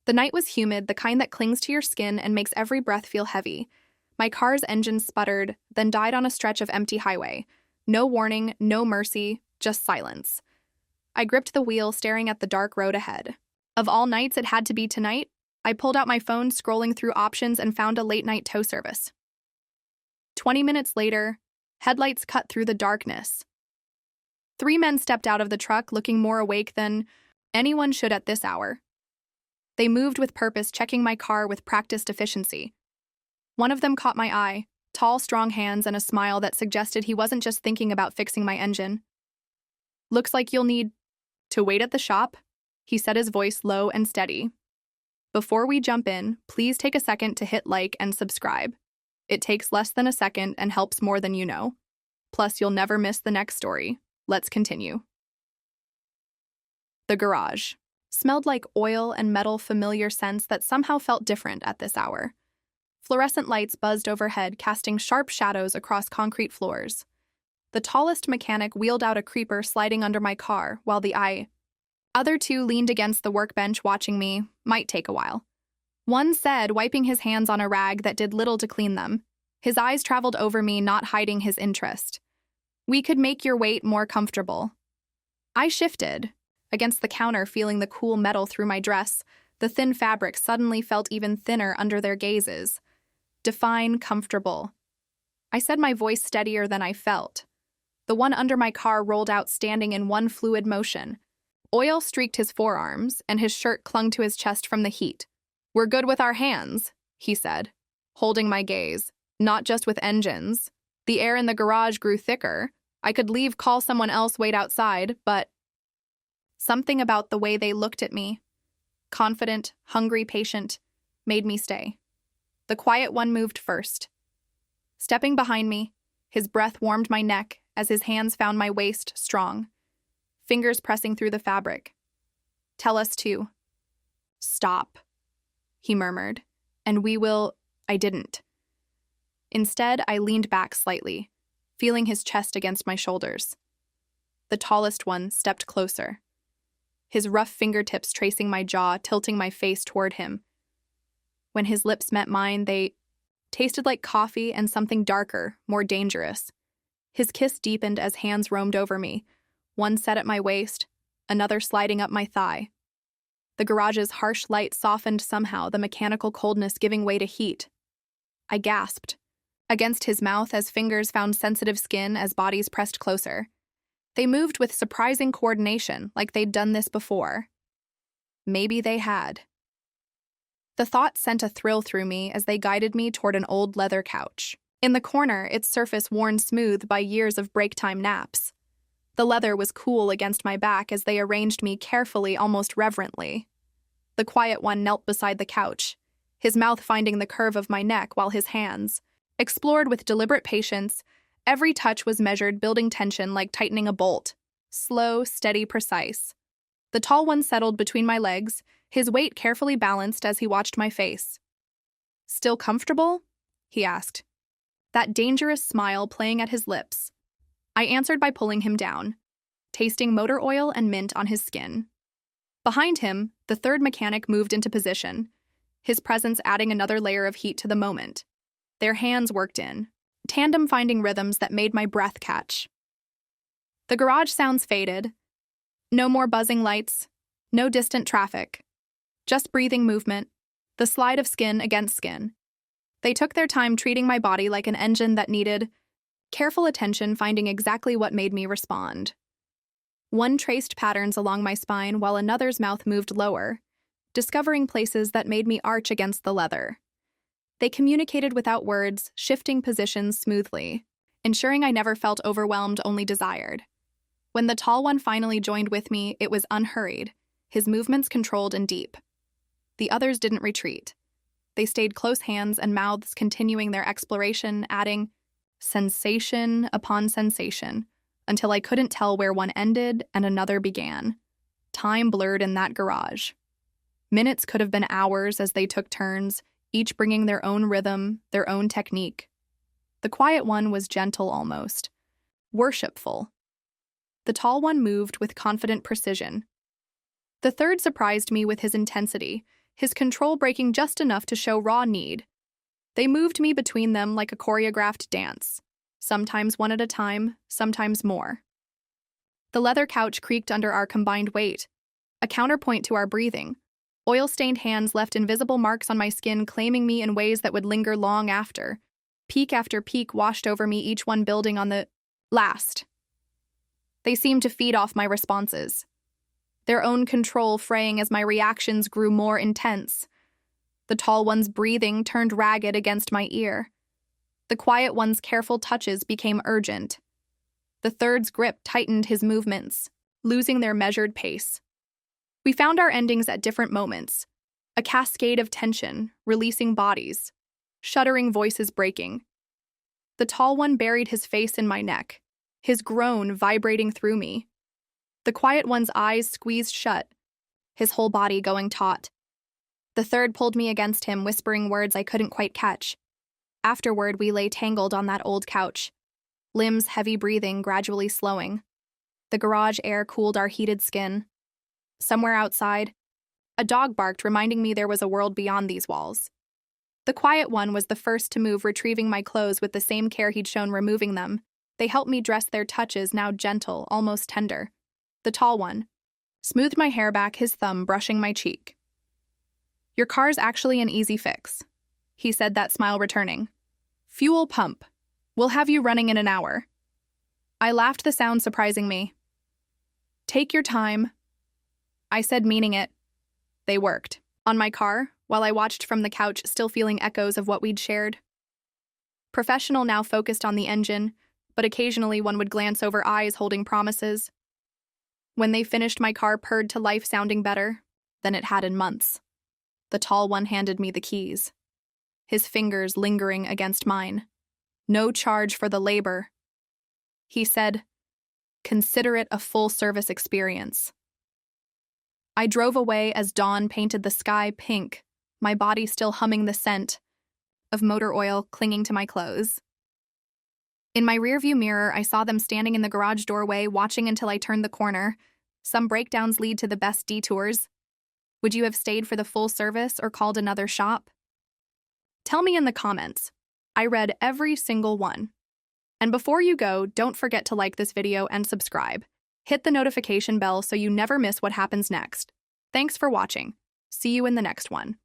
The night was humid, the kind that clings to your skin and makes every breath feel heavy. My car's engine sputtered, then died on a stretch of empty highway. No warning, no mercy, just silence. I gripped the wheel, staring at the dark road ahead. Of all nights it had to be tonight. I pulled out my phone, scrolling through options, and found a late-night tow service. 20 minutes later, headlights cut through the darkness. 3 men stepped out of the truck, looking more awake than anyone should at this hour. They moved with purpose, checking my car with practiced efficiency. One of them caught my eye, tall, strong hands and a smile that suggested he wasn't just thinking about fixing my engine. "Looks like you'll need to wait at the shop," he said, his voice low and steady. "Before we jump in, please take a second to hit like and subscribe. It takes less than a second and helps more than you know. Plus, you'll never miss the next story. Let's continue." The garage smelled like oil and metal, familiar scents that somehow felt different at this hour. Fluorescent lights buzzed overhead, casting sharp shadows across concrete floors. The tallest mechanic wheeled out a creeper, sliding under my car, while the other two leaned against the workbench, watching me. Might take a while. One said, wiping his hands on a rag that did little to clean them. His eyes traveled over me, not hiding his interest. "We could make your wait more comfortable." I shifted against the counter, feeling the cool metal through my dress. The thin fabric suddenly felt even thinner under their gazes. "Define comfortable." I said, my voice steadier than I felt. The one under my car rolled out, standing in one fluid motion. Oil streaked his forearms, and his shirt clung to his chest from the heat. "We're good with our hands," he said, holding my gaze. "Not just with engines." The air in the garage grew thicker. I could leave, call someone else, wait outside, but something about the way they looked at me, confident, hungry, patient, made me stay. The quiet one moved first. Stepping behind me, his breath warmed my neck as his hands found my waist, strong, fingers pressing through the fabric. "Tell us to stop," he murmured, "and we will—" I didn't. Instead, I leaned back slightly, feeling his chest against my shoulders. The tallest one stepped closer, his rough fingertips tracing my jaw, tilting my face toward him. When his lips met mine, they tasted like coffee and something darker, more dangerous. His kiss deepened as hands roamed over me, one set at my waist, another sliding up my thigh. The garage's harsh light softened somehow, the mechanical coldness giving way to heat. I gasped against his mouth as fingers found sensitive skin, as bodies pressed closer. They moved with surprising coordination, like they'd done this before. Maybe they had. The thought sent a thrill through me as they guided me toward an old leather couch. In the corner, its surface worn smooth by years of break-time naps. The leather was cool against my back as they arranged me carefully, almost reverently. The quiet one knelt beside the couch, his mouth finding the curve of my neck while his hands explored with deliberate patience. Every touch was measured, building tension like tightening a bolt. Slow, steady, precise. The tall one settled between my legs, his weight carefully balanced as he watched my face. "Still comfortable?" he asked, that dangerous smile playing at his lips. I answered by pulling him down, tasting motor oil and mint on his skin. Behind him, the third mechanic moved into position, his presence adding another layer of heat to the moment. Their hands worked in tandem, finding rhythms that made my breath catch. The garage sounds faded. No more buzzing lights, no distant traffic. Just breathing movement, the slide of skin against skin. They took their time, treating my body like an engine that needed careful attention, finding exactly what made me respond. One traced patterns along my spine while another's mouth moved lower, discovering places that made me arch against the leather. They communicated without words, shifting positions smoothly, ensuring I never felt overwhelmed, only desired. When the tall one finally joined with me, it was unhurried, his movements controlled and deep. The others didn't retreat. They stayed close, hands and mouths continuing their exploration, adding sensation upon sensation, until I couldn't tell where one ended and another began. Time blurred in that garage. Minutes could have been hours as they took turns, each bringing their own rhythm, their own technique. The quiet one was gentle, almost worshipful. The tall one moved with confident precision. The third surprised me with his intensity, his control breaking just enough to show raw need. They moved me between them like a choreographed dance, sometimes one at a time, sometimes more. The leather couch creaked under our combined weight, a counterpoint to our breathing. Oil-stained hands left invisible marks on my skin, claiming me in ways that would linger long after. Peak after peak washed over me, each one building on the last. They seemed to feed off my responses, their own control fraying as my reactions grew more intense. The tall one's breathing turned ragged against my ear. The quiet one's careful touches became urgent. The third's grip tightened his movements, losing their measured pace. We found our endings at different moments, a cascade of tension, releasing bodies, shuddering voices breaking. The tall one buried his face in my neck, his groan vibrating through me. The quiet one's eyes squeezed shut, his whole body going taut. The third pulled me against him, whispering words I couldn't quite catch. Afterward, we lay tangled on that old couch, limbs heavy breathing gradually slowing. The garage air cooled our heated skin. Somewhere outside, a dog barked, reminding me there was a world beyond these walls. The quiet one was the first to move, retrieving my clothes with the same care he'd shown removing them. They helped me dress, their touches now gentle, almost tender. The tall one smoothed my hair back, his thumb brushing my cheek. "Your car's actually an easy fix," he said, that smile returning. "Fuel pump. We'll have you running in an hour." I laughed, the sound surprising me. "Take your time," I said, meaning it. They worked. On my car, while I watched from the couch, still feeling echoes of what we'd shared. Professional now focused on the engine, but occasionally one would glance over, eyes holding promises. When they finished, my car purred to life, sounding better than it had in months. The tall one handed me the keys, his fingers lingering against mine. "No charge for the labor," he said. "Consider it a full-service experience." I drove away as dawn painted the sky pink, my body still humming the scent of motor oil clinging to my clothes. In my rearview mirror, I saw them standing in the garage doorway, watching until I turned the corner. Some breakdowns lead to the best detours. Would you have stayed for the full service or called another shop? Tell me in the comments. I read every single one. And before you go, don't forget to like this video and subscribe. Hit the notification bell so you never miss what happens next. Thanks for watching. See you in the next one.